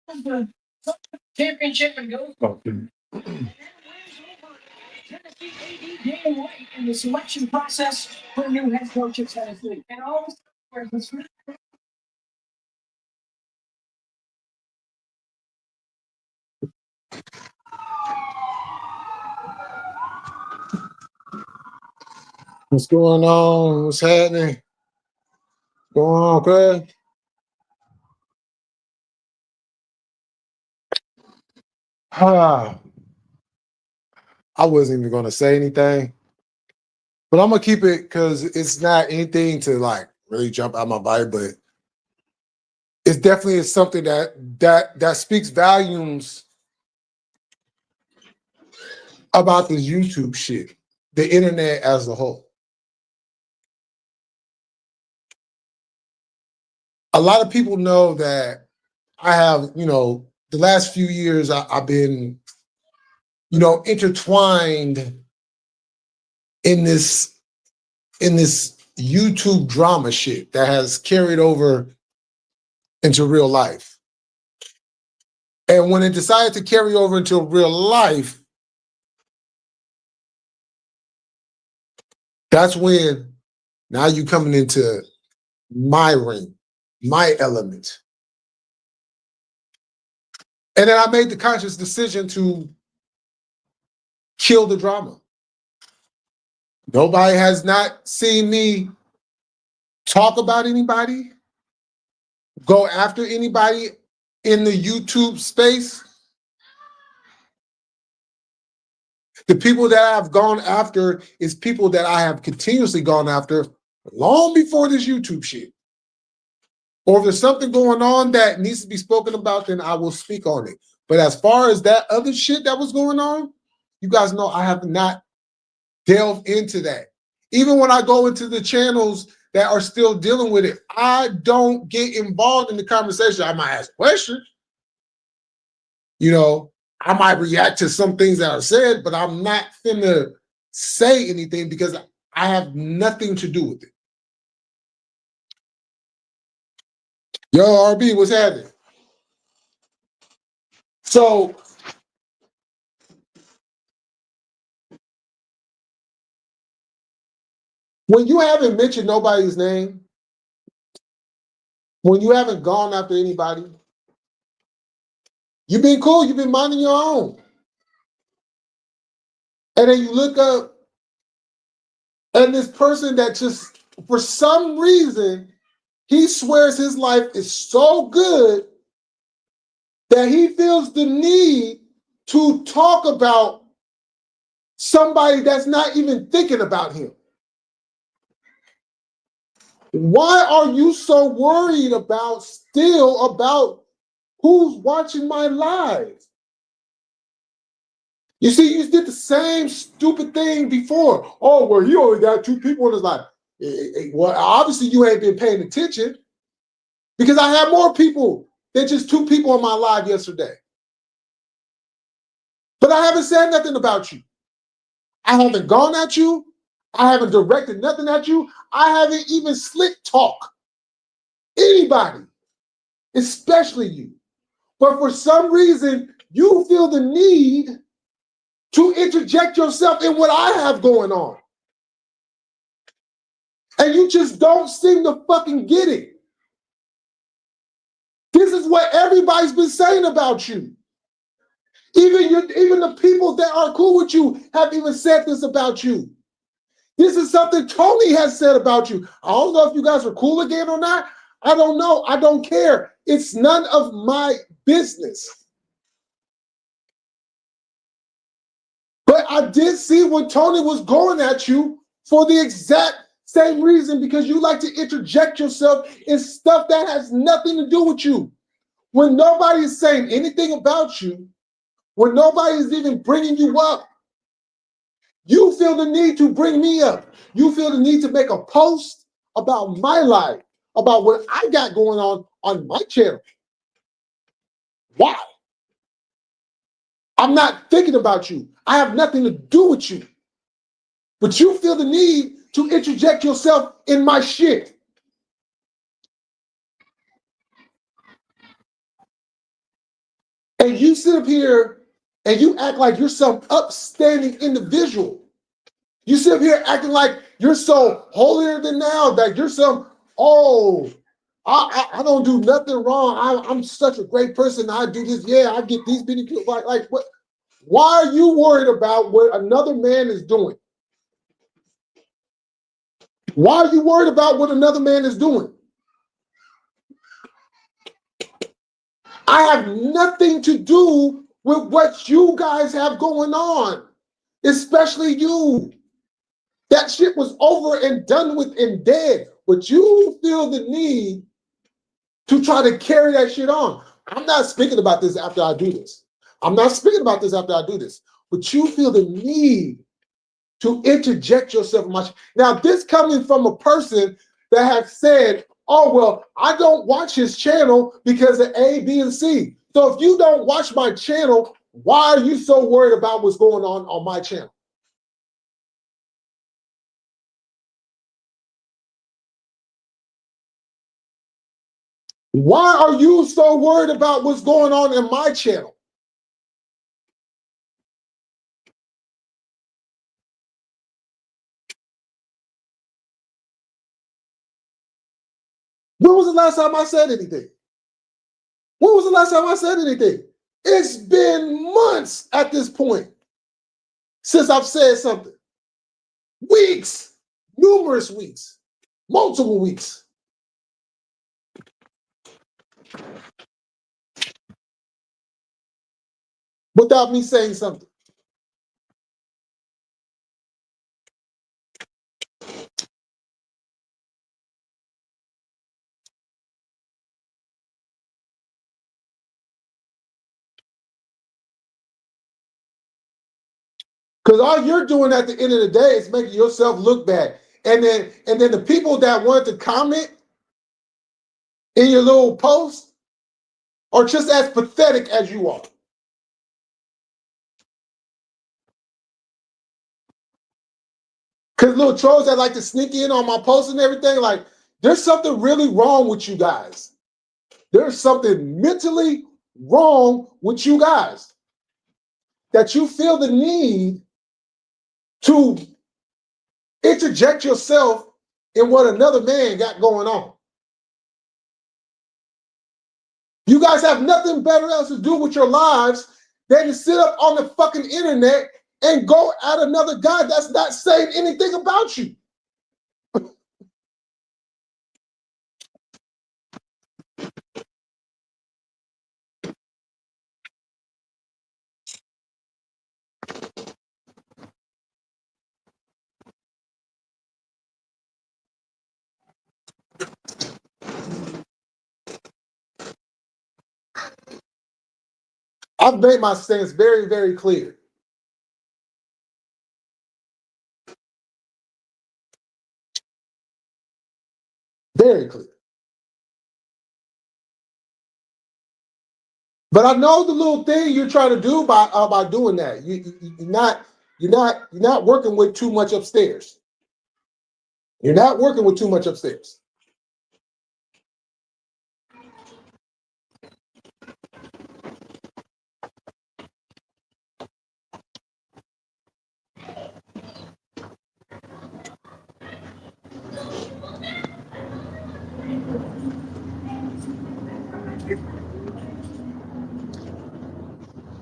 the championship and goes. Okay. Tennessee AD Dana White in the selection process for new head coach at Tennessee. And all of a sudden, what's going on? What's happening? What's going on, Craig? Ah, I wasn't even gonna say anything, but I'm gonna keep it because it's not anything to like really jump out my body, but it's definitely something that speaks volumes about this YouTube shit, the internet as a whole. A lot of people know that I have, the last few years I've been, intertwined in this YouTube drama shit that has carried over into real life. And when it decided to carry over into real life, that's when now you coming into my ring, my element. And then I made the conscious decision to kill the drama. Nobody has not seen me talk about anybody, go after anybody in the YouTube space. The people that I've gone after is people that I have continuously gone after long before this YouTube shit. Or if there's something going on that needs to be spoken about, then I will speak on it. But as far as that other shit that was going on, you guys know I have not delved into that. Even when I go into the channels that are still dealing with it, I don't get involved in the conversation. I might ask questions. I might react to some things that are said, but I'm not finna say anything because I have nothing to do with it. Yo, RB, what's happening? So, when you haven't mentioned nobody's name, when you haven't gone after anybody, you've been cool, you've been minding your own. And then you look up, and this person that just, for some reason, he swears his life is so good that he feels the need to talk about somebody that's not even thinking about him. Why are you so worried about who's watching my live? You see, you did the same stupid thing before. Oh, well, he only got 2 people in his life. Well, obviously you ain't been paying attention because I had more people than just 2 people in my live yesterday. But I haven't said nothing about you. I haven't gone at you. I haven't directed nothing at you. I haven't even slick talk anybody, especially you. But for some reason, you feel the need to interject yourself in what I have going on. And you just don't seem to fucking get it. This is what everybody's been saying about you. Even the people that are cool with you have even said this about you. This is something Tony has said about you. I don't know if you guys are cool again or not. I don't know. I don't care. It's none of my business. But I did see when Tony was going at you for the exact same reason, because you like to interject yourself in stuff that has nothing to do with you. When nobody is saying anything about you, when nobody is even bringing you up, you feel the need to bring me up. You feel the need to make a post about my life, about what I got going on my channel. Why? I'm not thinking about you. I have nothing to do with you. But you feel the need to interject yourself in my shit. and you sit up here and you act like you're some upstanding individual. You sit up here acting like you're so holier than thou, that you're some, oh, I don't do nothing wrong. I'm such a great person. I do this. Yeah, I get these many people. Like what? Why are you worried about what another man is doing? Why are you worried about what another man is doing? I have nothing to do with what you guys have going on, especially you. That shit was over and done with and dead, but you feel the need to try to carry that shit on. I'm not speaking about this after I do this. I'm not speaking about this after I do this, but you feel the need to interject yourself in my shit. Now, this coming from a person that has said, oh, well, I don't watch his channel because of A, B, and C. So if you don't watch my channel, why are you so worried about what's going on my channel? Why are you so worried about what's going on in my channel? When was the last time I said anything? When was the last time I said anything? It's been months at this point since I've said something. Weeks, numerous weeks, multiple weeks. Without me saying something. Because all you're doing at the end of the day is making yourself look bad. And then the people that want to comment in your little post are just as pathetic as you are. Because little trolls that like to sneak in on my posts and everything, like, there's something really wrong with you guys. There's something mentally wrong with you guys. That you feel the need to interject yourself in what another man got going on. You guys have nothing better else to do with your lives than to sit up on the fucking internet and go at another guy that's not saying anything about you. I've made my stance very, very clear. Very clear. But I know the little thing you're trying to do by doing that. You're not working with too much upstairs. You're not working with too much upstairs.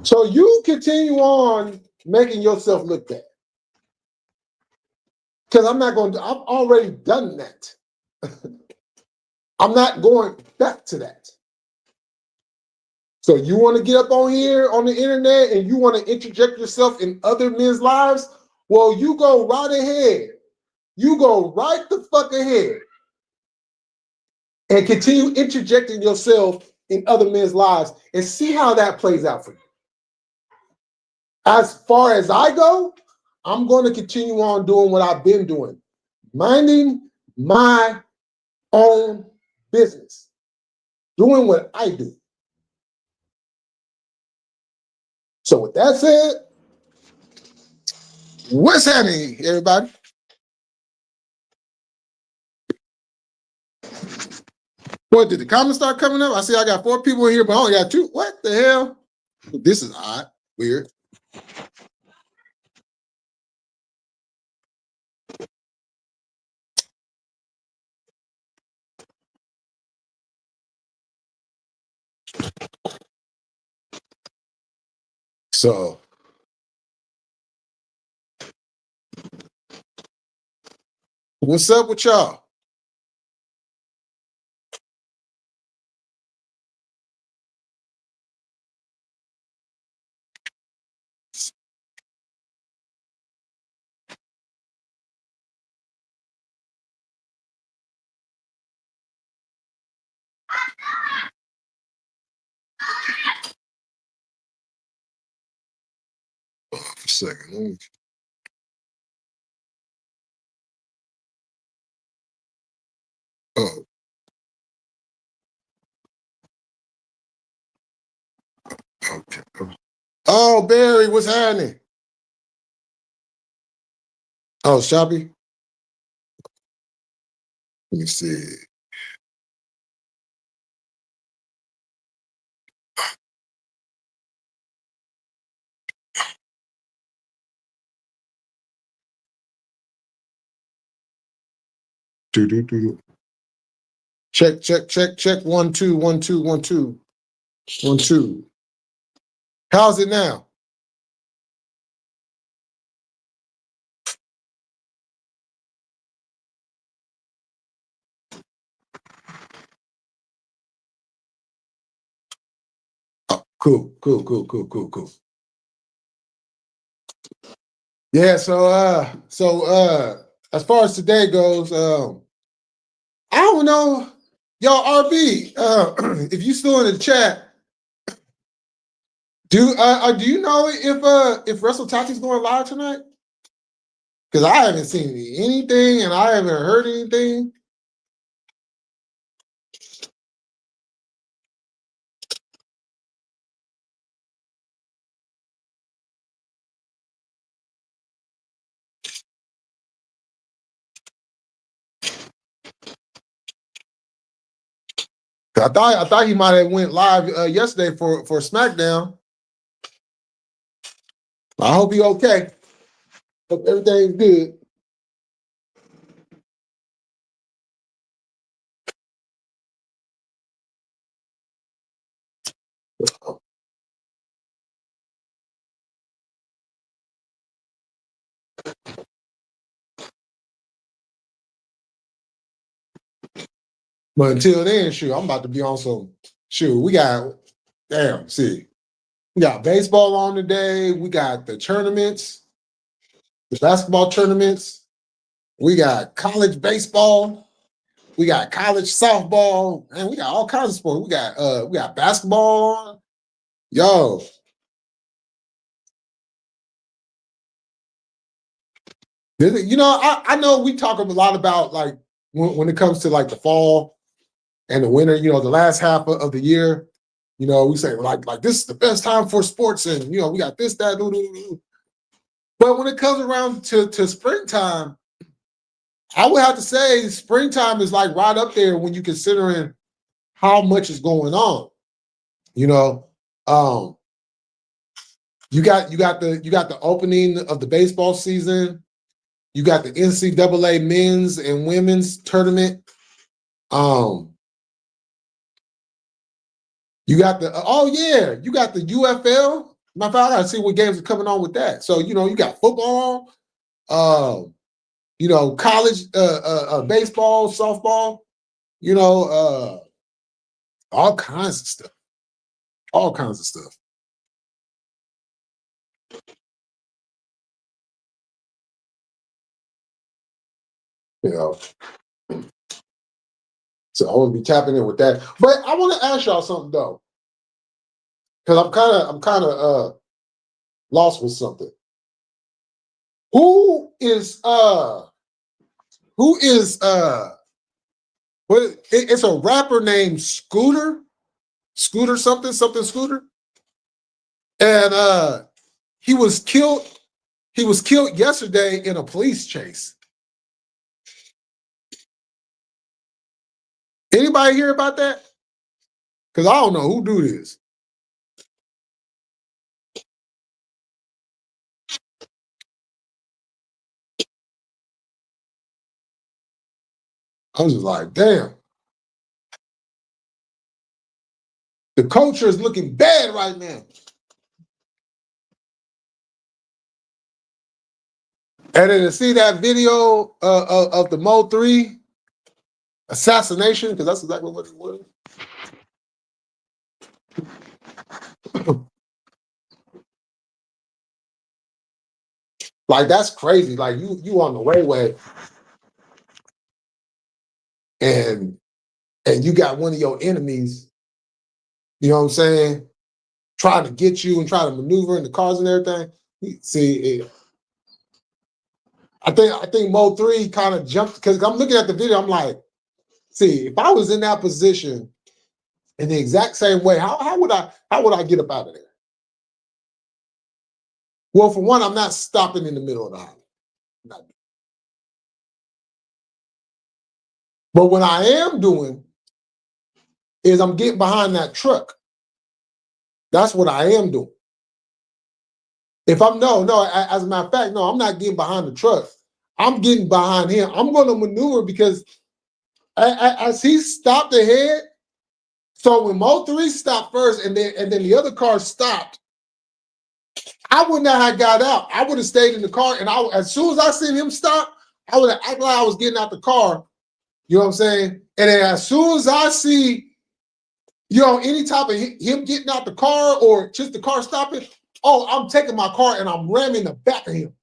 So you continue on making yourself look bad. Because I'm not going to, I've already done that. I'm not going back to that. So you want to get up on here on the internet and you want to interject yourself in other men's lives? Well, you go right ahead. You go right the fuck ahead and continue interjecting yourself in other men's lives and see how that plays out for you. As far as I go, I'm going to continue on doing what I've been doing, minding my own business, doing what I do. So with that said, what's happening, everybody? What, did the comments start coming up? I see I got 4 people here, but I only got 2. What the hell? This is odd, weird. So what's up with y'all? For a second. Let me- Oh, okay. Oh, Barry, what's happening? Oh, Shoppy. Let me see. Do do do. Check, check, check, check. 1 2 1 2 1 2 1 2. How's it now? Oh, cool, cool, cool, cool, cool, cool. Yeah, as far as today goes, I don't know. Yo, RB, if you still in the chat, do you know if Russell Tati's going live tonight? Because I haven't seen anything and I haven't heard anything. I thought he might have went live yesterday for SmackDown. I hope he okay. Hope everything's good. But until then, shoot, I'm about to be on some. Shoot, we got see, we got baseball on today. We got the tournaments, the basketball tournaments. We got college baseball. We got college softball, and we got all kinds of sports. We got basketball. Yo, you know, I know we talk a lot about like when it comes to like the fall and the winter. You know, the last half of the year. You know, we say like this is the best time for sports, and you know, we got this, that, But when it comes around to springtime, I would have to say springtime is like right up there when you considering how much is going on. You know, um, you got the opening of the baseball season. You got the NCAA men's and women's tournament. Um, you got you got the UFL. Matter of fact, I gotta see what games are coming on with that. So you know, you got football, you know, college baseball, softball, you know, all kinds of stuff. All kinds of stuff. You know. So I want to be tapping in with that. But I want to ask y'all something though. Because I'm kind of lost with something. Who is who is it's a rapper named Scooter? Scooter something Scooter? And he was killed. He was killed yesterday in a police chase. Anybody hear about that? Because I don't know who do this. I was just like, damn. The culture is looking bad right now. And then to see that video of the Mo 3 assassination, because that's exactly what it was. Like, that's crazy. Like, you on the way, and you got one of your enemies, you know what I'm saying, trying to get you and try to maneuver in the cars and everything. See, I think Mo 3 kind of jumped, because I'm looking at the video, I'm like, see, if I was in that position in the exact same way, how would I get up out of there? Well, for one, I'm not stopping in the middle of the highway. But what I am doing is I'm getting behind that truck. That's what I am doing. If I'm as a matter of fact, no, I'm not getting behind the truck. I'm getting behind him. I'm going to maneuver because as he stopped ahead, so when Mo 3 stopped first and then the other car stopped, I would not have got out. I would have stayed in the car, and as soon as I seen him stop, I would have acted like I was getting out the car. You know what I'm saying? And then as soon as I see, any type of him getting out the car or just the car stopping, oh, I'm taking my car and I'm ramming the back of him.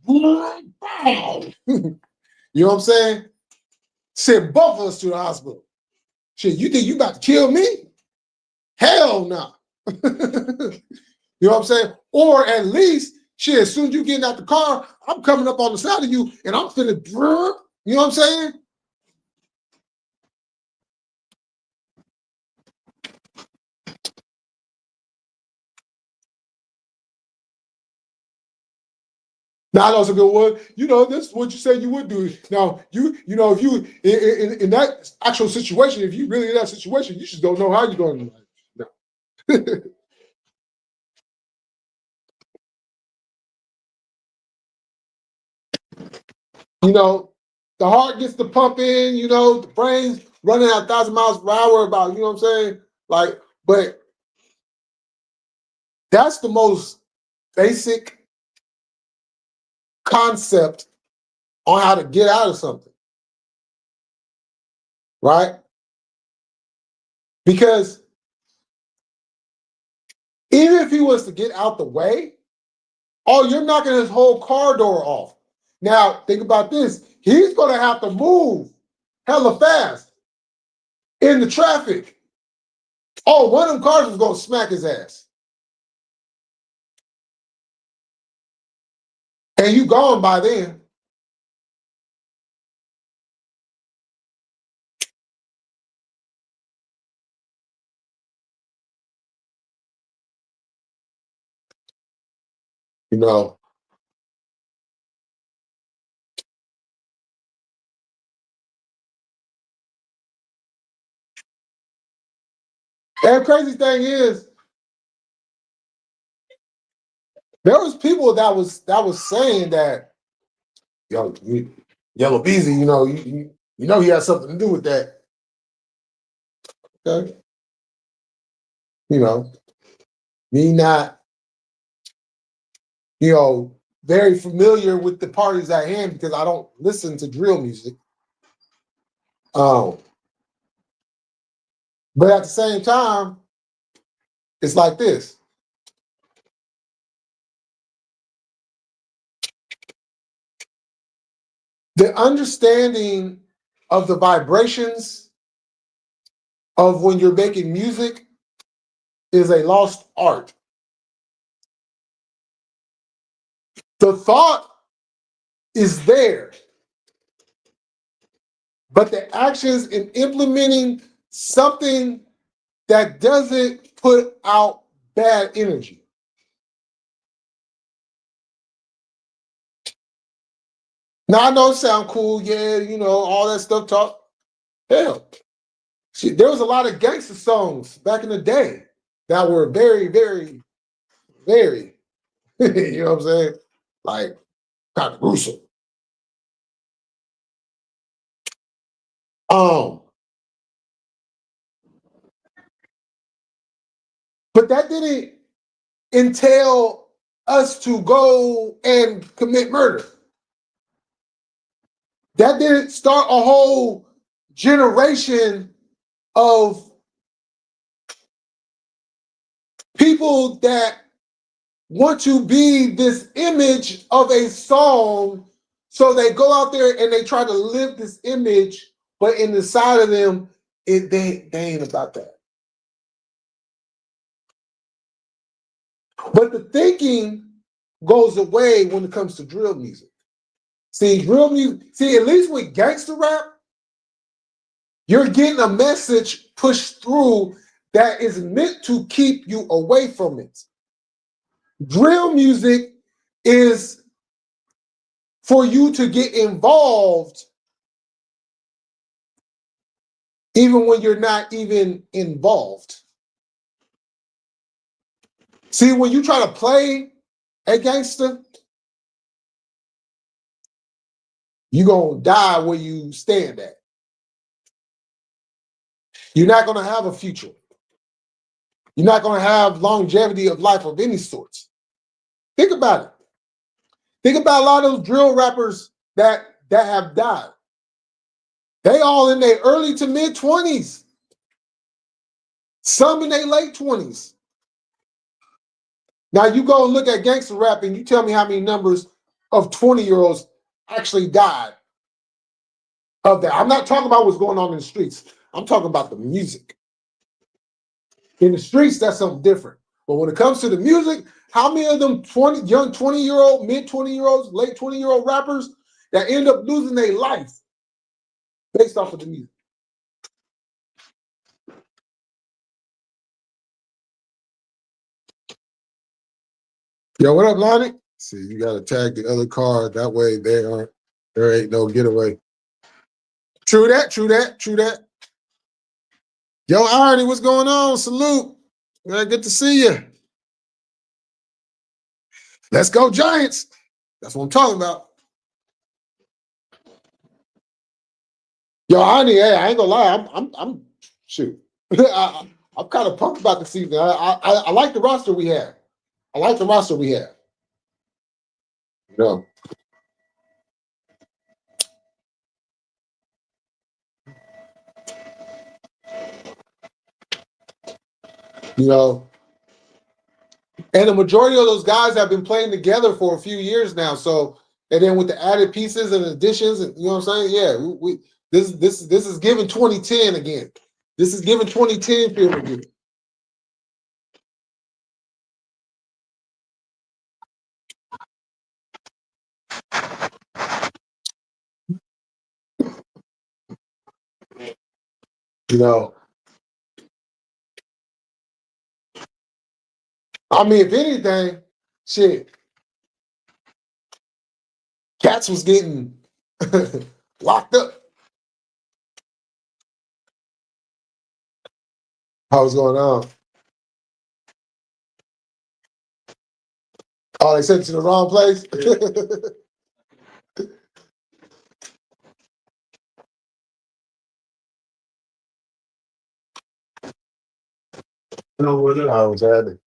You know what I'm saying? Send both of us to the hospital. Shit, you think you about to kill me? Hell no. You know what I'm saying? Or at least, shit, as soon as you get out the car, I'm coming up on the side of you and I'm finna, you know what I'm saying? Now, that's a good one. This is what you said you would do. Now, if you in that actual situation, if you really in that situation, you just don't know how you're going to. No. The heart gets to pumping, the brain's running at 1,000 miles per hour about, you know what I'm saying? Like, but that's the most basic concept on how to get out of something, right? Because even if he was to get out the way, you're knocking his whole car door off. Now, think about this. He's going to have to move hella fast in the traffic. One of them cars is going to smack his ass. And you gone by then. You know. And the crazy thing is, there was people that was saying that, Yellow Beezy, he has something to do with that. Okay. Me not, very familiar with the parties at hand because I don't listen to drill music. But at the same time, it's like this. The understanding of the vibrations of when you're making music is a lost art. The thought is there, but the actions in implementing something that doesn't put out bad energy. Now, I know it sound cool, yeah, all that stuff talk. Hell, shit, there was a lot of gangster songs back in the day that were very, very, very, you know what I'm saying? Like, kind of gruesome. But that didn't entail us to go and commit murder. That didn't start a whole generation of people that want to be this image of a song. So they go out there and they try to live this image, but in the side of them, they ain't about that. But the thinking goes away when it comes to drill music. See, drill music, at least with gangster rap, you're getting a message pushed through that is meant to keep you away from it. Drill music is for you to get involved even when you're not even involved. See, when you try to play a gangster, you're going to die where you stand at. You're not going to have a future. You're not going to have longevity of life of any sorts. Think about it. Think about a lot of those drill rappers that have died. They all in their early to mid 20s. Some in their late 20s. Now you go and look at gangster rap and you tell me how many numbers of 20-year-olds actually died of that. I'm not talking about what's going on in the streets. I'm talking about the music. In the streets, that's something different. But when it comes to the music, how many of them young 20-year-old, mid 20-year-olds, late 20-year-old rappers that end up losing their life based off of the music? Yo, what up, Lonnie? See, you gotta tag the other car. That way there ain't no getaway. True that, true that, true that. Yo, Arnie, what's going on? Salute. Good to see you. Let's go, Giants. That's what I'm talking about. Yo, Arnie, hey, I ain't gonna lie. I'm shoot. I'm kind of pumped about the season. I like the roster we have. I like the roster we have. You know. You know. And the majority of those guys have been playing together for a few years now. So, and then with the added pieces and additions, and you know what I'm saying? Yeah, this is giving 2010 again. This is giving 2010 feel again. You know. I mean, if anything, shit, Cats was getting locked up. How was going on? Oh, they sent you to the wrong place? No, what up? I was at it.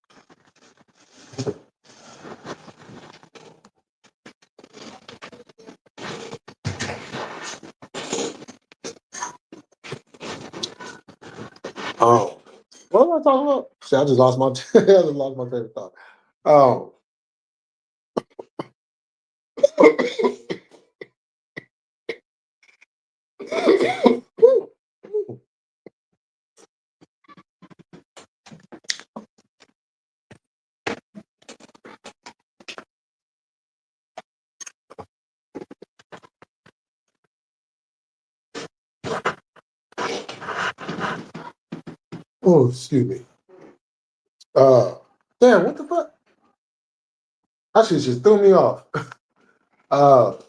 Oh, what am I talking about? See, I just lost my I just lost my train of thought. Oh. Oh, excuse me. Damn, what the fuck? That shit just threw me off. But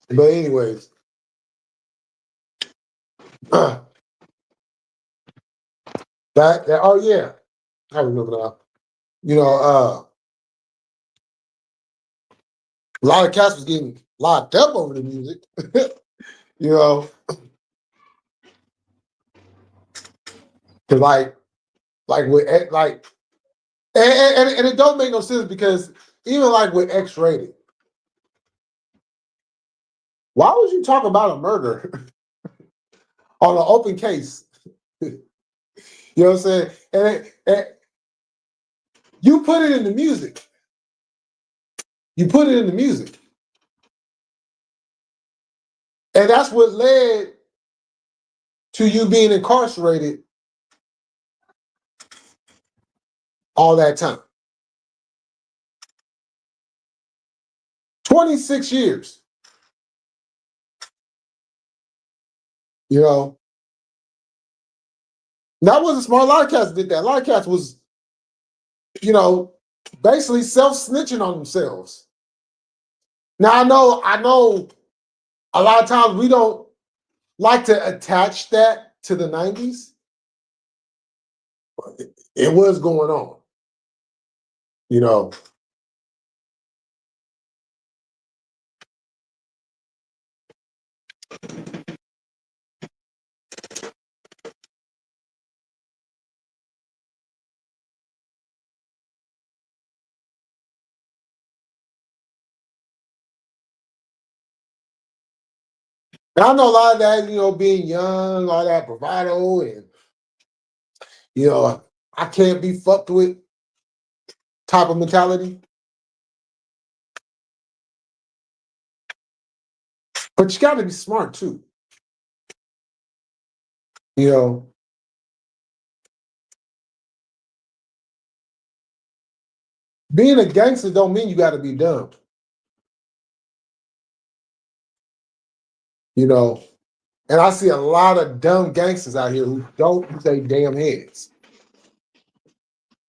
anyways, that oh yeah, I remember now. You know, a lot of cats was getting locked up over the music. You know, Cause like with like, and it don't make no sense because even like with X-rated, why would you talk about a murder on an open case? You know what I'm saying? And you put it in the music. You put it in the music. And that's what led to you being incarcerated all that time. 26 years. You know, that wasn't smart. A lot of cats did that. A lot of cats was, you know, basically self-snitching on themselves. Now I know a lot of times we don't like to attach that to the 90s. But it was going on. You know. And I know a lot of that, you know, being young, all that bravado, and you know, I can't be fucked with type of mentality. But you got to be smart too. You know, being a gangster don't mean you got to be dumb. You know, and I see a lot of dumb gangsters out here who don't use their damn heads.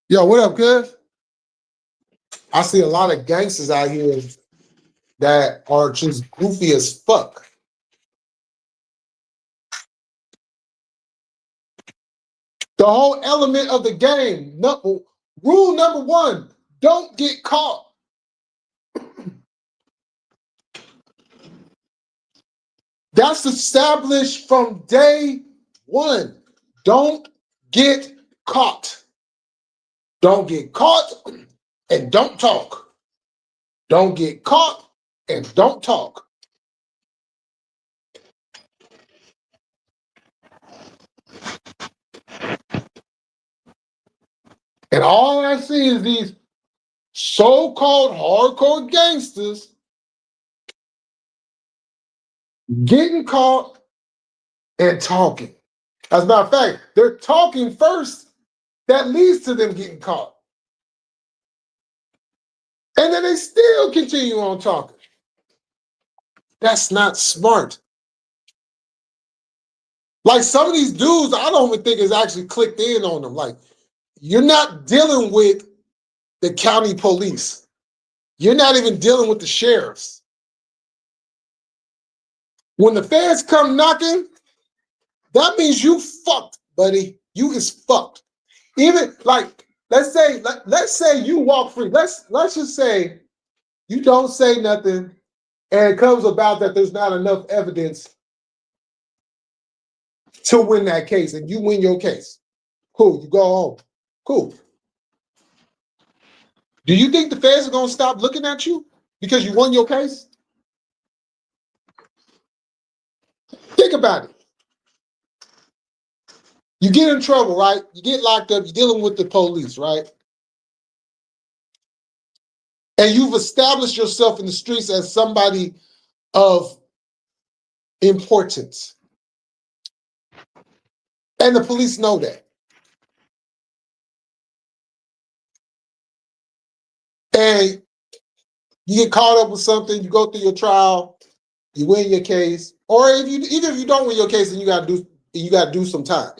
Yo, what up, cuz? I see a lot of gangsters out here that are just goofy as fuck. The whole element of the game, rule number one, don't get caught. That's established from day one. Don't get caught. Don't get caught and don't talk. Don't get caught and don't talk. And all I see is these so-called hardcore gangsters getting caught and talking. As a matter of fact, they're talking first. That leads to them getting caught. And then they still continue on talking. That's not smart. Like some of these dudes, I don't even think is actually clicked in on them. Like, you're not dealing with the county police. You're not even dealing with the sheriffs. When the feds come knocking, that means you fucked, buddy. You is fucked. Even like, let's say you walk free. Let's just say you don't say nothing, and it comes about that there's not enough evidence to win that case, and you win your case. Cool, you go home. Cool. Do you think the feds are gonna stop looking at you because you won your case? Think about it. You get in trouble, right? You get locked up, you're dealing with the police, right? And you've established yourself in the streets as somebody of importance. And the police know that. And you get caught up with something, you go through your trial, you win your case, or even if you don't win your case, then you gotta do some time.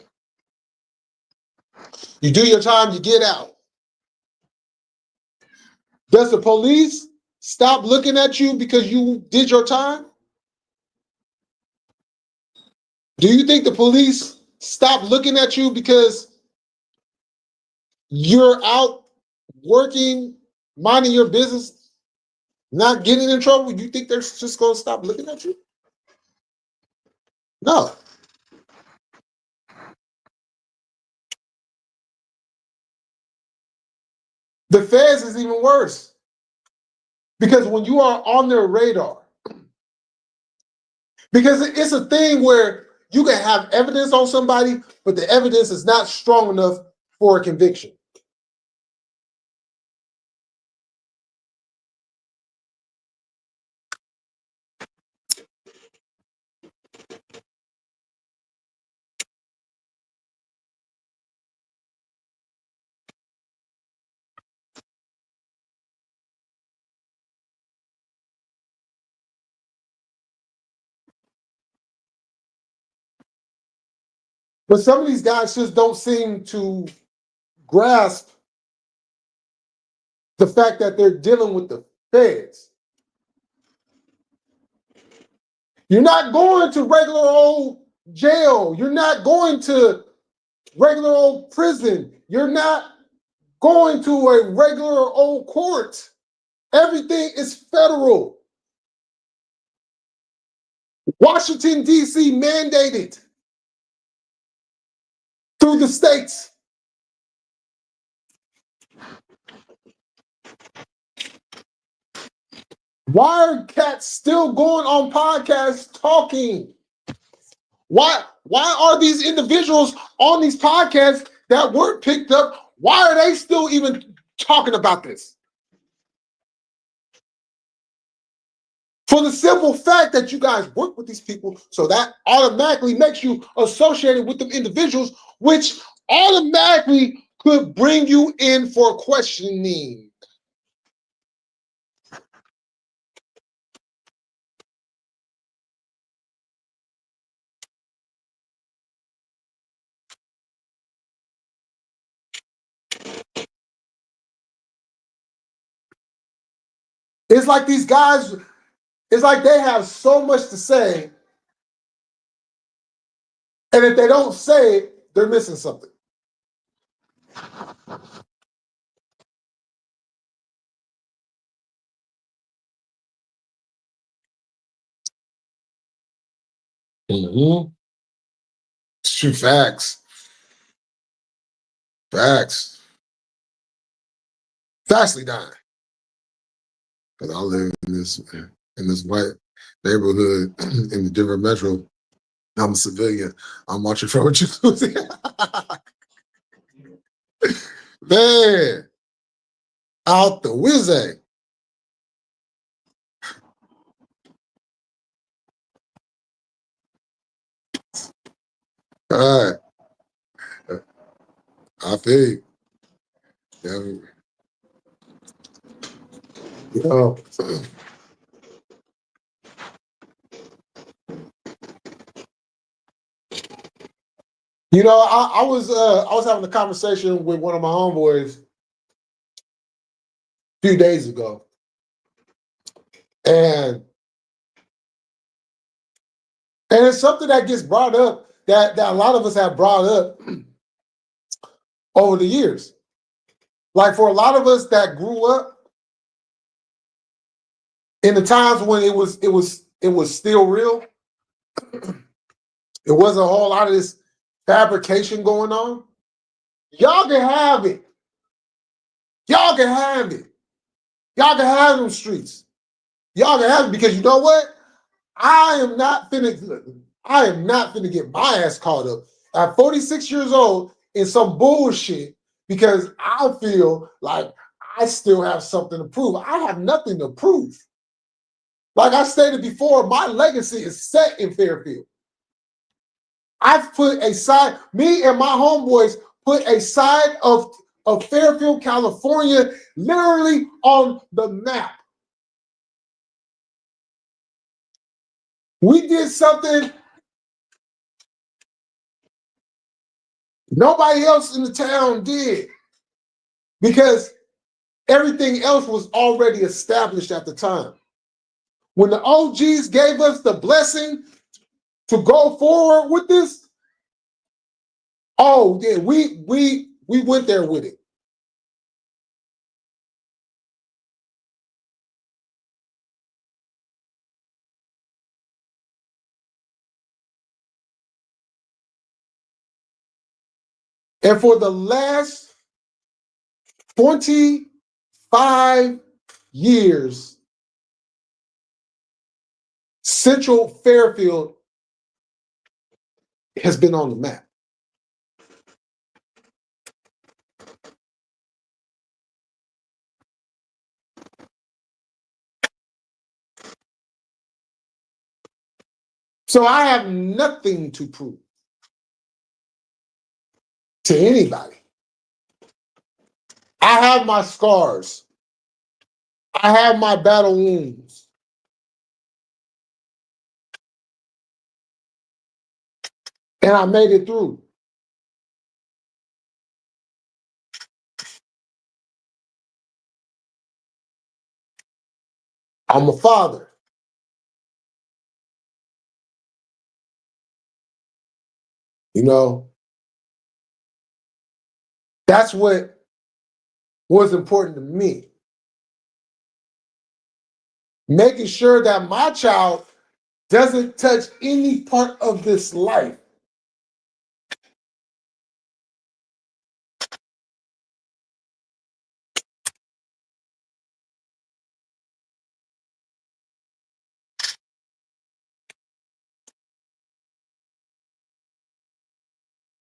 You do your time, you get out. Does the police stop looking at you because you did your time? Do you think the police stop looking at you because you're out working, minding your business, not getting in trouble? You think they're just going to stop looking at you? No. The feds is even worse. Because when you are on their radar, because it's a thing where you can have evidence on somebody, but the evidence is not strong enough for a conviction. But some of these guys just don't seem to grasp the fact that they're dealing with the feds. You're not going to regular old jail. You're not going to regular old prison. You're not going to a regular old court. Everything is federal. Washington, D.C. mandated through the states. Why are cats still going on podcasts talking? Why are these individuals on these podcasts that weren't picked up? Why are they still even talking about this? For the simple fact that you guys work with these people, so that automatically makes you associated with them individuals, which automatically could bring you in for questioning. It's like these guys, it's like they have so much to say, and if they don't say it, they're missing something. Mm-hmm. It's true facts. Facts. Fastly dying. Because I live in this white neighborhood in the Denver Metro. I'm a civilian. I'm watching for what you're losing. Man, out the whiz. All right. I feel you. Yeah. You know, I was having a conversation with one of my homeboys a few days ago, and it's something that gets brought up that a lot of us have brought up over the years. Like for a lot of us that grew up in the times when it was still real, it wasn't a whole lot of this fabrication going on. Y'all can have it. Y'all can have it. Y'all can have them streets. Y'all can have it because you know what? I am not finna get my ass caught up at 46 years old in some bullshit because I feel like I still have something to prove. I have nothing to prove. Like I stated before, my legacy is set in Fairfield. I've put a side, me and my homeboys put a side of Fairfield, California, literally on the map. We did something nobody else in the town did because everything else was already established at the time. When the OGs gave us the blessing to go forward with this, oh yeah, we went there with it. And for the last 20 5 years, Central Fairfield has been on the map. So I have nothing to prove to anybody. I have my scars. I have my battle wounds. And I made it through. I'm a father. You know, that's what was important to me. Making sure that my child doesn't touch any part of this life.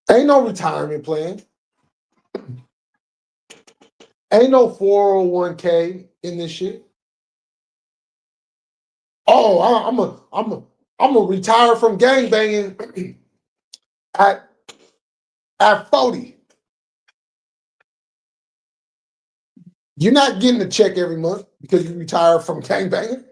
Ain't no retirement plan. Ain't no 401k in this shit. Oh, I'm a retire from gangbanging at 40. You're not getting a check every month because you retire from gangbanging.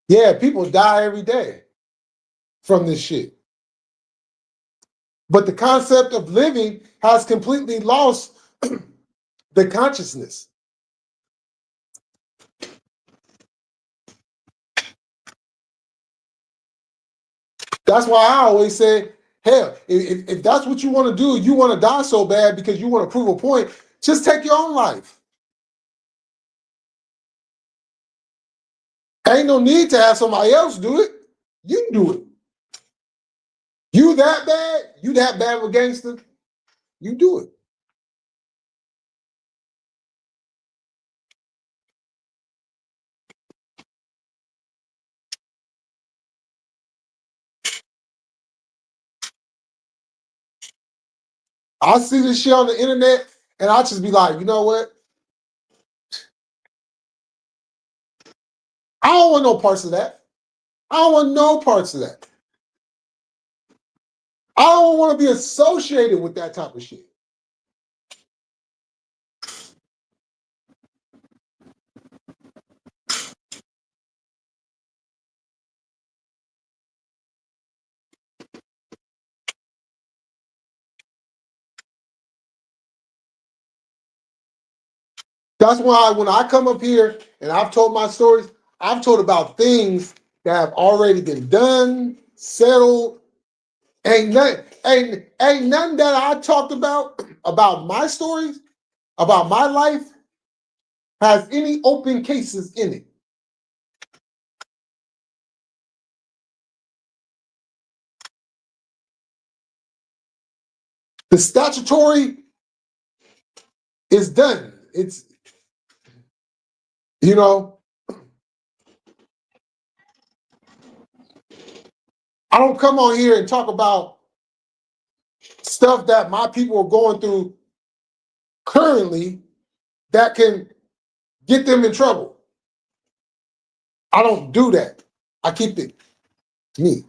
Yeah, people die every day from this shit. But the concept of living has completely lost the consciousness. That's why I always say, hell, if that's what you want to do, you want to die so bad because you want to prove a point, just take your own life. Ain't no need to have somebody else do it. You do it. You that bad? You that bad of a gangster? You do it. I see this shit on the internet and I just be like, you know what? I don't want no parts of that. I don't want no parts of that. I don't want to be associated with that type of shit. That's why when I come up here and I've told my stories, I've told about things that have already been done, settled. Ain't nothing that I talked about my stories, about my life, has any open cases in it. The statutory is done. It's, you know, I don't come on here and talk about stuff that my people are going through currently that can get them in trouble. I don't do that. I keep it me.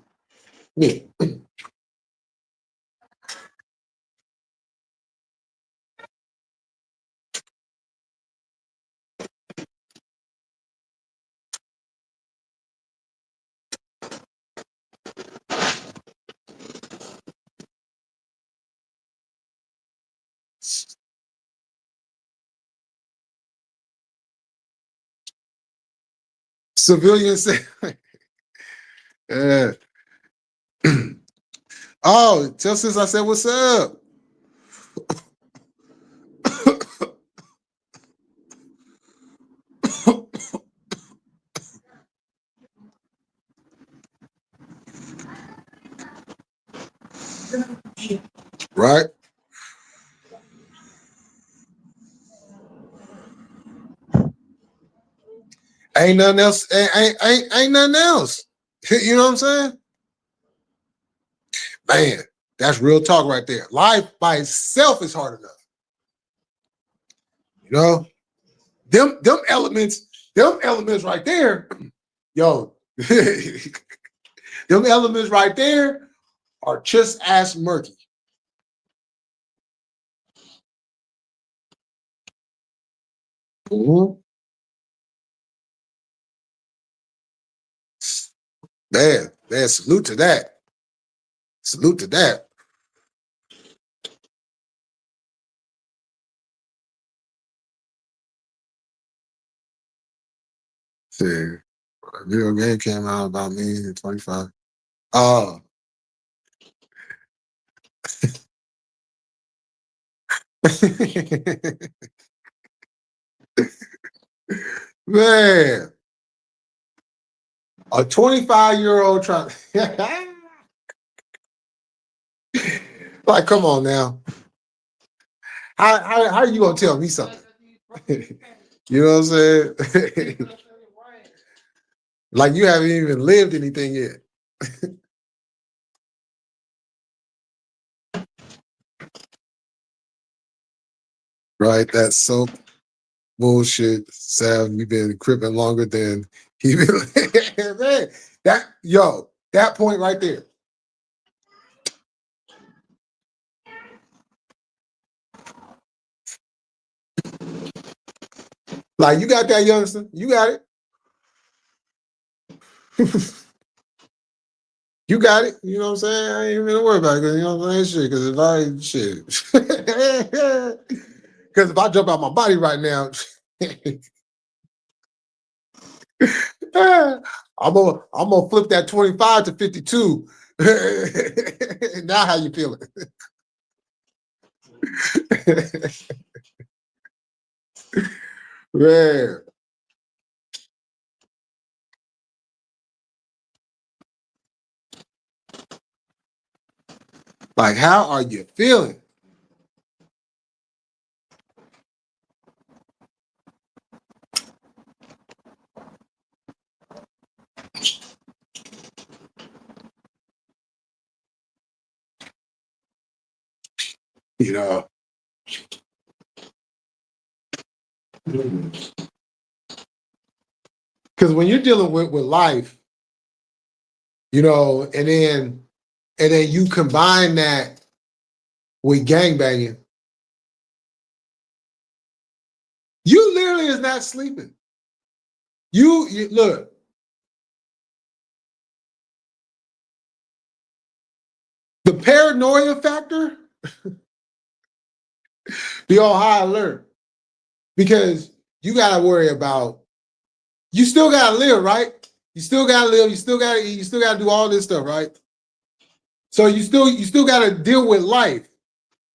Civilians say, oh, tell sis I said, what's up? Right? Ain't nothing else. Ain't nothing else. You know what I'm saying? Man, that's real talk right there. Life by itself is hard enough. You know, them elements right there, yo, them elements right there are just as murky. Mm-hmm. Man, salute to that. Salute to that. See, a video game came out about me at 25. Oh. Man, a 25-year-old trying like, come on now. How are you gonna tell me something? You know what I'm saying? Like you haven't even lived anything yet. Right? That's so bullshit. Sam, you've been cripping longer than he been. Man, that point right there. Like you got that, youngster. You got it. You got it. You know what I'm saying? I ain't even gonna worry about it because you know what I'm saying? Shit. Because if I shit. Because if I jump out my body right now, I'm gonna flip that 25 to 52. Now how you feeling? Man. Like, how are you feeling? You know. Because when you're dealing with life, you know, and then you combine that with gangbanging, you literally is not sleeping. You look. The paranoia factor be on high alert because you got to worry about. You still got to live, right? You still got to live. You still got to eat. You still got to do all this stuff, right? So you still got to deal with life,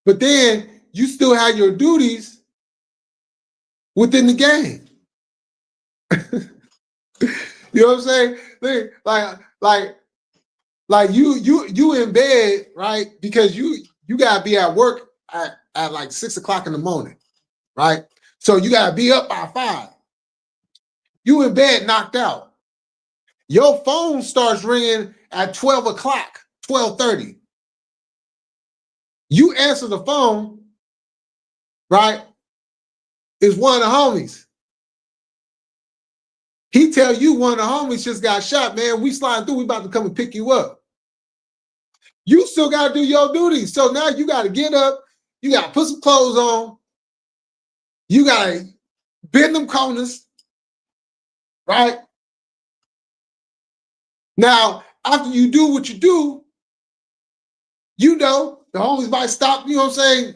but then you still have your duties within the game. You know what I'm saying? Like you in bed, right? Because you gotta be at work at like 6 o'clock in the morning, right? So you gotta be up by 5. You in bed knocked out. Your phone starts ringing at 12 o'clock, 12:30. You answer the phone, right? It's one of the homies. He tell you one of the homies just got shot, man. We sliding through, we about to come and pick you up. You still got to do your duties. So now you got to get up, you got to put some clothes on, you got to bend them corners, right? Now, after you do what you do, you know, the homies might stop, you know what I'm saying?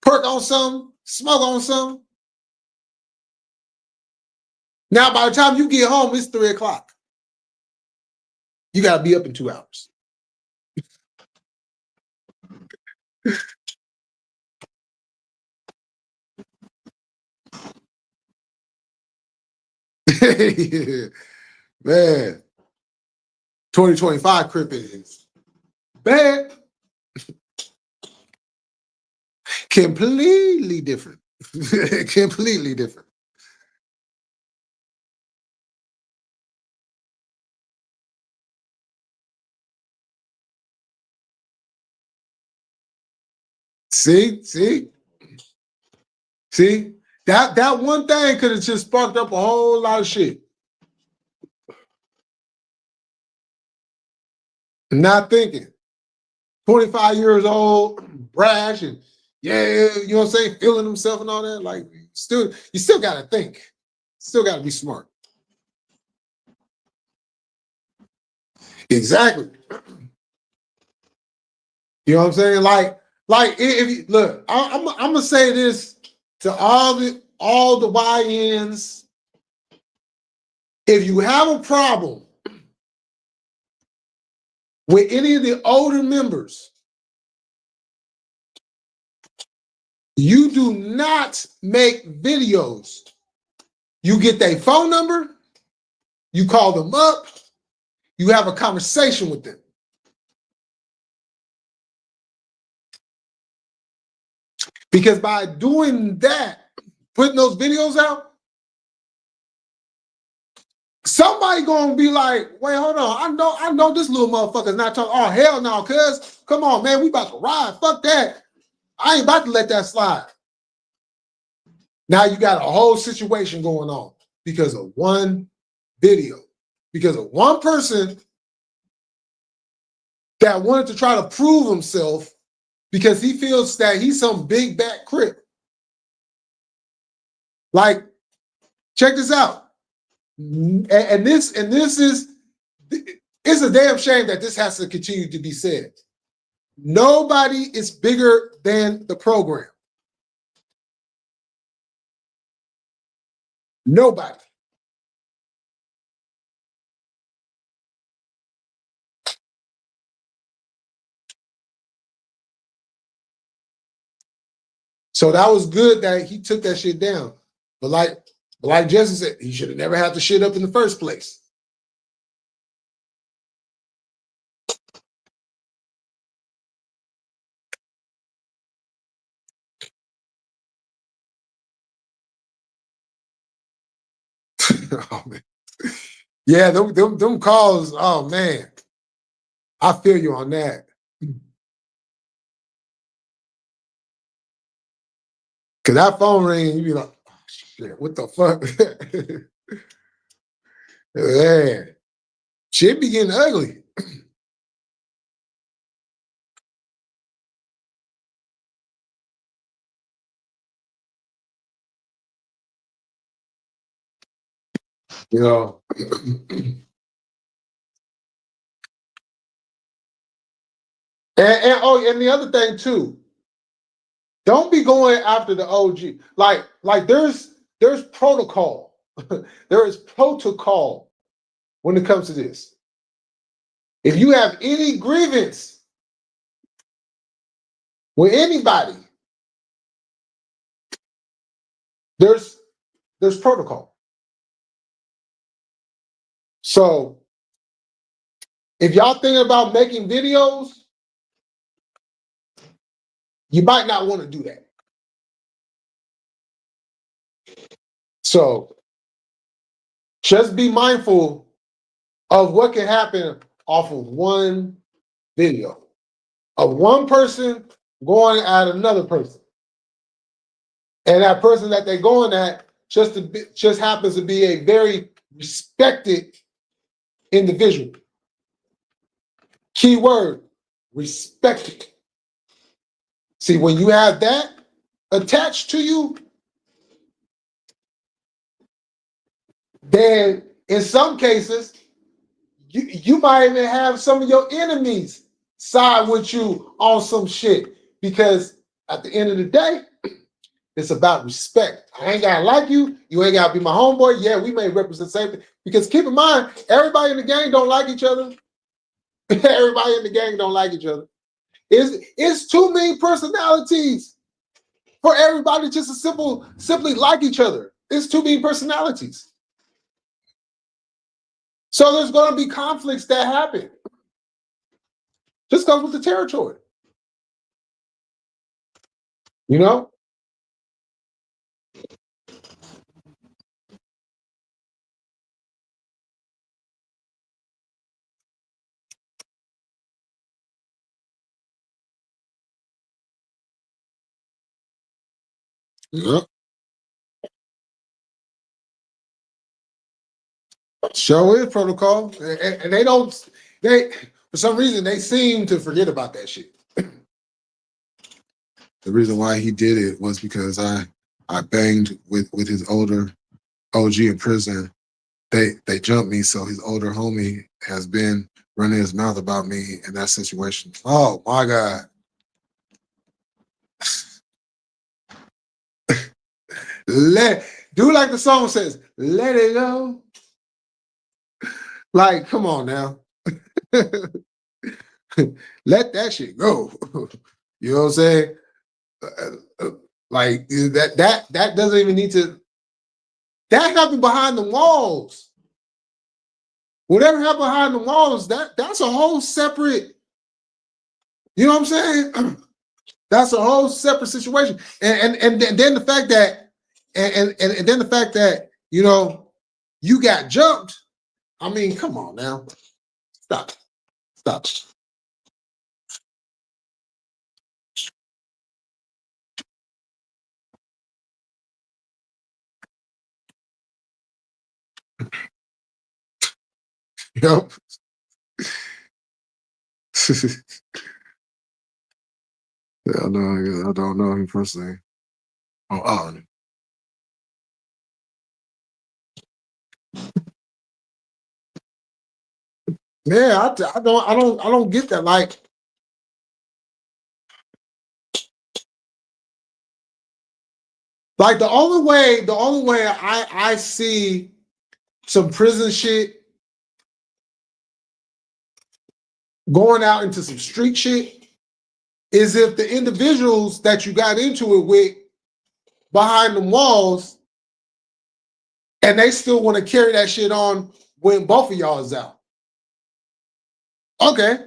Perk on something, smoke on something. Now, by the time you get home, it's 3 o'clock. You got to be up in 2 hours. Man, 2025 crip is bad. Completely different. Completely different. See, that one thing could have just sparked up a whole lot of shit. Not thinking. 25 years old, brash, and yeah, you know what I'm saying, feeling himself and all that. Like, you still gotta think. Still gotta be smart. Exactly. You know what I'm saying? Like if you look, I'm gonna say this to all the YNs. If you have a problem with any of the older members, you do not make videos. You get their phone number, you call them up, you have a conversation with them. Because by doing that, putting those videos out, somebody gonna be like, wait, hold on. I know this little motherfucker's not talking. Oh, hell no, cuz. Come on, man. We about to ride. Fuck that. I ain't about to let that slide. Now you got a whole situation going on because of one video, because of one person that wanted to try to prove himself because he feels that he's some big bad crip. Like, check this out. And this is, it's a damn shame that this has to continue to be said. Nobody is bigger than the program. Nobody. So that was good that he took that shit down. But like Jesse said, he should have never had the shit up in the first place. Oh, man. Yeah, them calls, oh man. I feel you on that. Cause that phone ring, you be like, oh, shit, what the fuck? Man, shit be getting ugly. You know. And the other thing too, don't be going after the OG. Like there's protocol. There is protocol when it comes to this. If you have any grievance with anybody, there's protocol. So if y'all thinking about making videos, you might not want to do that. So just be mindful of what can happen off of one video, of one person going at another person. And that person that they're going at just happens to be a very respected individual. Key word, respected. See, when you have that attached to you, then in some cases, you might even have some of your enemies side with you on some shit. Because at the end of the day, it's about respect. I ain't gotta like you. You ain't gotta be my homeboy. Yeah, we may represent safety. Because keep in mind, everybody in the gang don't like each other. Everybody in the gang don't like each other. It's too many personalities for everybody just to simply like each other. It's too many personalities. So there's going to be conflicts that happen. Just comes with the territory. You know? Yep. Show is protocol. And they don't, for some reason, they seem to forget about that shit. The reason why he did it was because I banged with his older OG in prison. They jumped me, so his older homie has been running his mouth about me in that situation. Oh my God. Do like the song says, let it go. Like, come on now. Let that shit go. You know what I'm saying? Like that doesn't even need to. That happened behind the walls. Whatever happened behind the walls, that's a whole separate. You know what I'm saying? That's a whole separate situation. And then the fact that and then the fact that you got jumped. I mean, come on now. Stop. Yep. Yeah, I don't know him personally. Oh, yeah, I don't get that. Like the only way I see some prison shit going out into some street shit is if the individuals that you got into it with behind the walls and they still want to carry that shit on when both of y'all is out. Okay.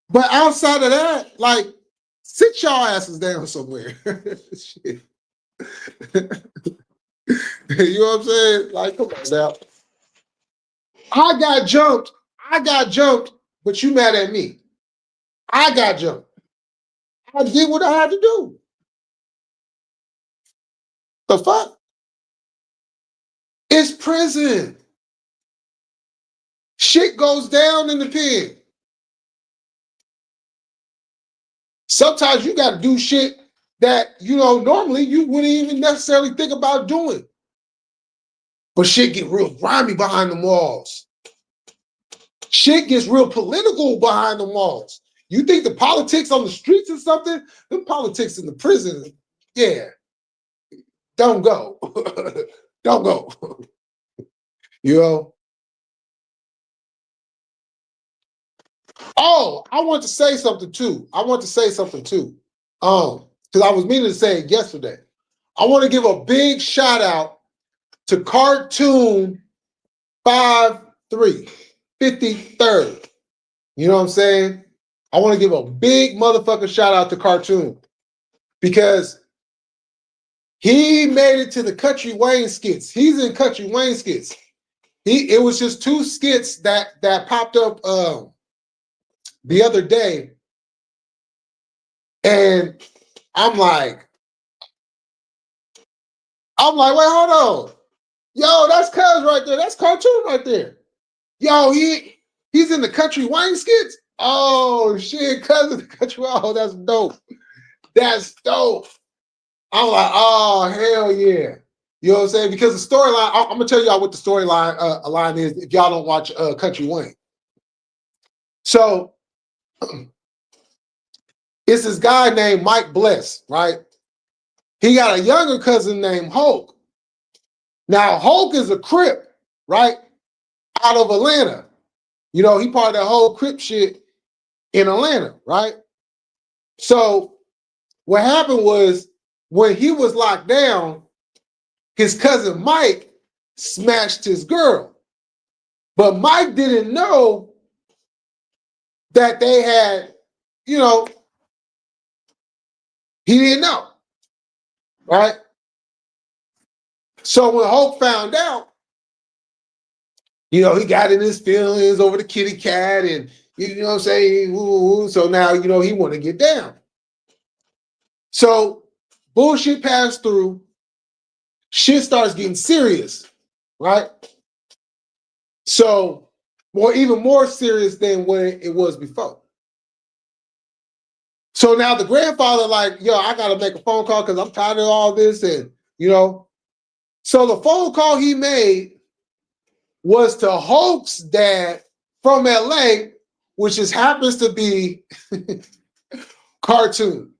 But outside of that, like, sit y'all asses down somewhere. Shit. You know what I'm saying? Like, come on now. I got jumped, but you mad at me. I got jumped. I did what I had to do. The fuck? It's prison. Shit goes down in the pen. Sometimes you got to do shit that, normally you wouldn't even necessarily think about doing. But shit get real grimy behind the walls. Shit gets real political behind the walls. You think the politics on the streets or something? The politics in the prison, yeah. Don't go. Don't go. Oh, I want to say something too. Because I was meaning to say it yesterday. I want to give a big shout out to Cartoon 53, 53rd. You know what I'm saying? I want to give a big motherfucking shout out to Cartoon because he made it to the Country Wayne skits. He's in Country Wayne skits. It was just 2 skits that popped up the other day, and I'm like, wait, hold on. Yo, that's Cuz right there. That's Cartoon right there. Yo, he's in the Country Wayne skits. Oh shit, Cuz of the Country. Oh, that's dope. That's dope. I'm like, oh hell yeah. You know what I'm saying? Because the storyline, I'm gonna tell y'all what the storyline line is if y'all don't watch Country Wayne. So it's this guy named Mike Bless, right? He got a younger cousin named Hulk. Now, Hulk is a Crip, right? Out of Atlanta. He part of that whole Crip shit in Atlanta, right? So what happened was when he was locked down, his cousin Mike smashed his girl. But Mike didn't know that they had, you know, he didn't know, right? So when Hulk found out, he got in his feelings over the kitty cat, and you know what I'm saying. Ooh, so now he want to get down. So bullshit passed through. Shit starts getting serious, right? So, well, even more serious than when it was before. So now the grandfather, like, yo, I gotta make a phone call because I'm tired of all this, and so the phone call he made was to Hulk's dad from LA, which just happens to be Cartoon.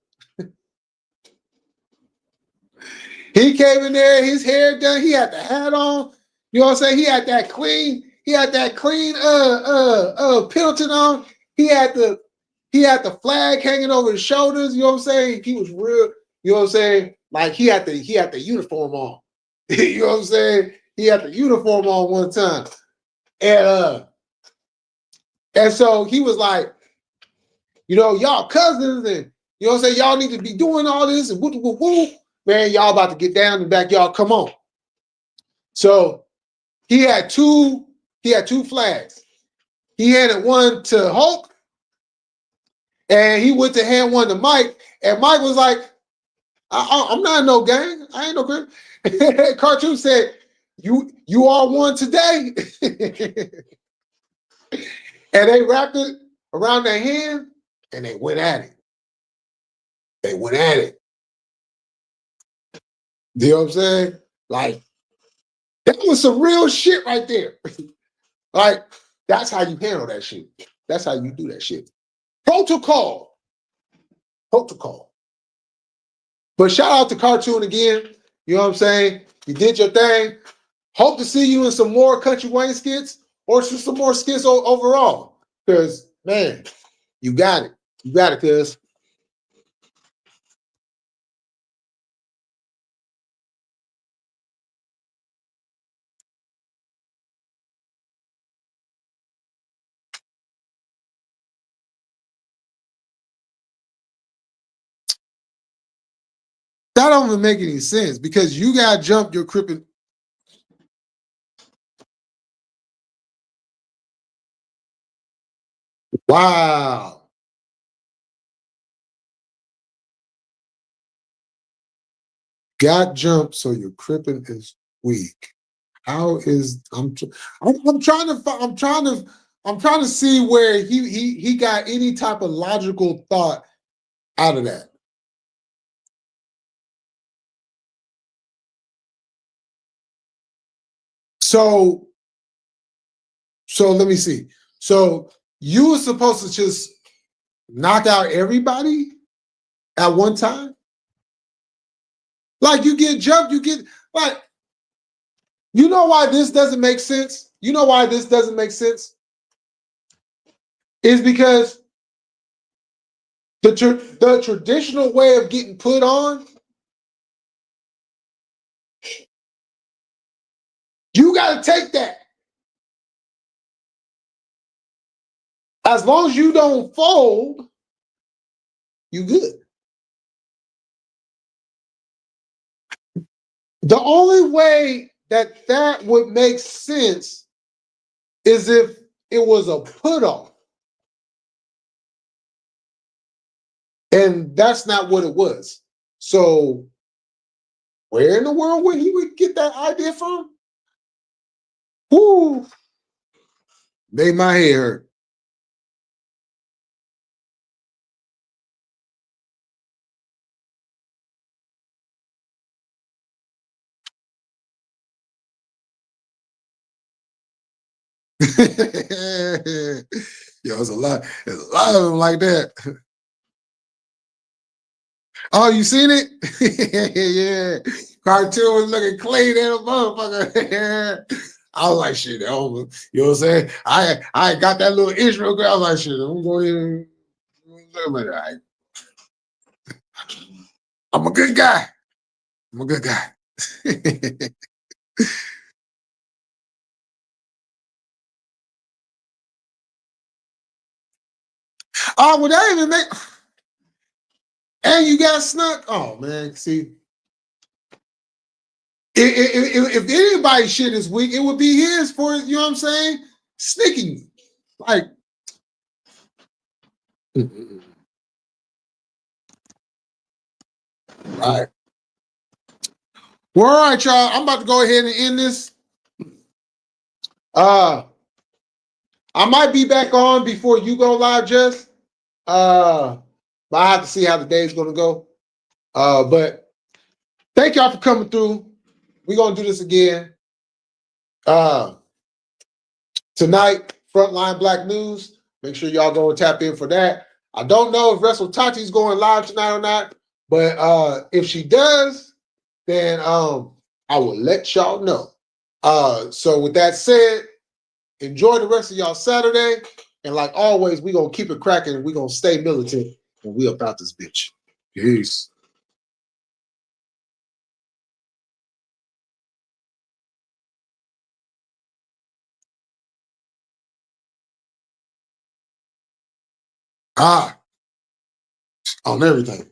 He came in there, his hair done, he had the hat on. You know what I'm saying? He had that clean Pendleton on. He had the flag hanging over his shoulders. You know what I'm saying? He was real. You know what I'm saying? Like he had the uniform on. You know what I'm saying? He had the uniform on one time, and so he was like, y'all cousins, and you know what I'm saying? Y'all need to be doing all this and whoop whoop whoop. Man, y'all about to get down in the backyard. Come on. So he had two flags. He handed one to Hulk, and he went to hand one to Mike. And Mike was like, I'm not in no gang. I ain't no crip. Cartoon said, you are one today. And they wrapped it around their hand, and they went at it. They went at it. You know what I'm saying? Like, that was some real shit right there. Like, that's how you handle that shit. That's how you do that shit. Protocol. Protocol. But shout out to Cartoon again. You know what I'm saying? You did your thing. Hope to see you in some more Country Wayne skits or some more skits overall. Because, man, you got it. You got it, cuz. That don't even make any sense because you got jumped your crippin'. Wow. Got jumped, so your crippin' is weak. How is I'm trying to see where he got any type of logical thought out of that. So let me see. So you were supposed to just knock out everybody at one time? Like you get jumped, you get like you know why this doesn't make sense? You know why this doesn't make sense? Is because the traditional way of getting put on, you got to take that. As long as you don't fold, you good. The only way that would make sense is if it was a put off. And that's not what it was. So where in the world would he would get that idea from? Whoo, made my head hurt. Yo, there's a lot of them like that. Oh, you seen it? Yeah. Cartoon was looking clean at a motherfucker. I was like, shit, you know what I'm saying? I got that little Israel girl. I was like, shit, I'm going in. I'm a good guy. I'm a good guy. Oh, well, that even make. And you got snuck. Oh man, see, if anybody's shit is weak, it would be his for you know what I'm saying, sneaking like. Right. Well, all right, y'all. I'm about to go ahead and end this. I might be back on before you go live, Jess. But I have to see how the day's gonna go. But thank y'all for coming through. We're gonna do this again. Tonight, Frontline Black News. Make sure y'all go and tap in for that. I don't know if Wrestle Tati's going live tonight or not, but if she does, then I will let y'all know. So with that said, enjoy the rest of y'all Saturday. And like always, we're gonna keep it cracking and we're gonna stay militant when we about this bitch. Peace. On everything.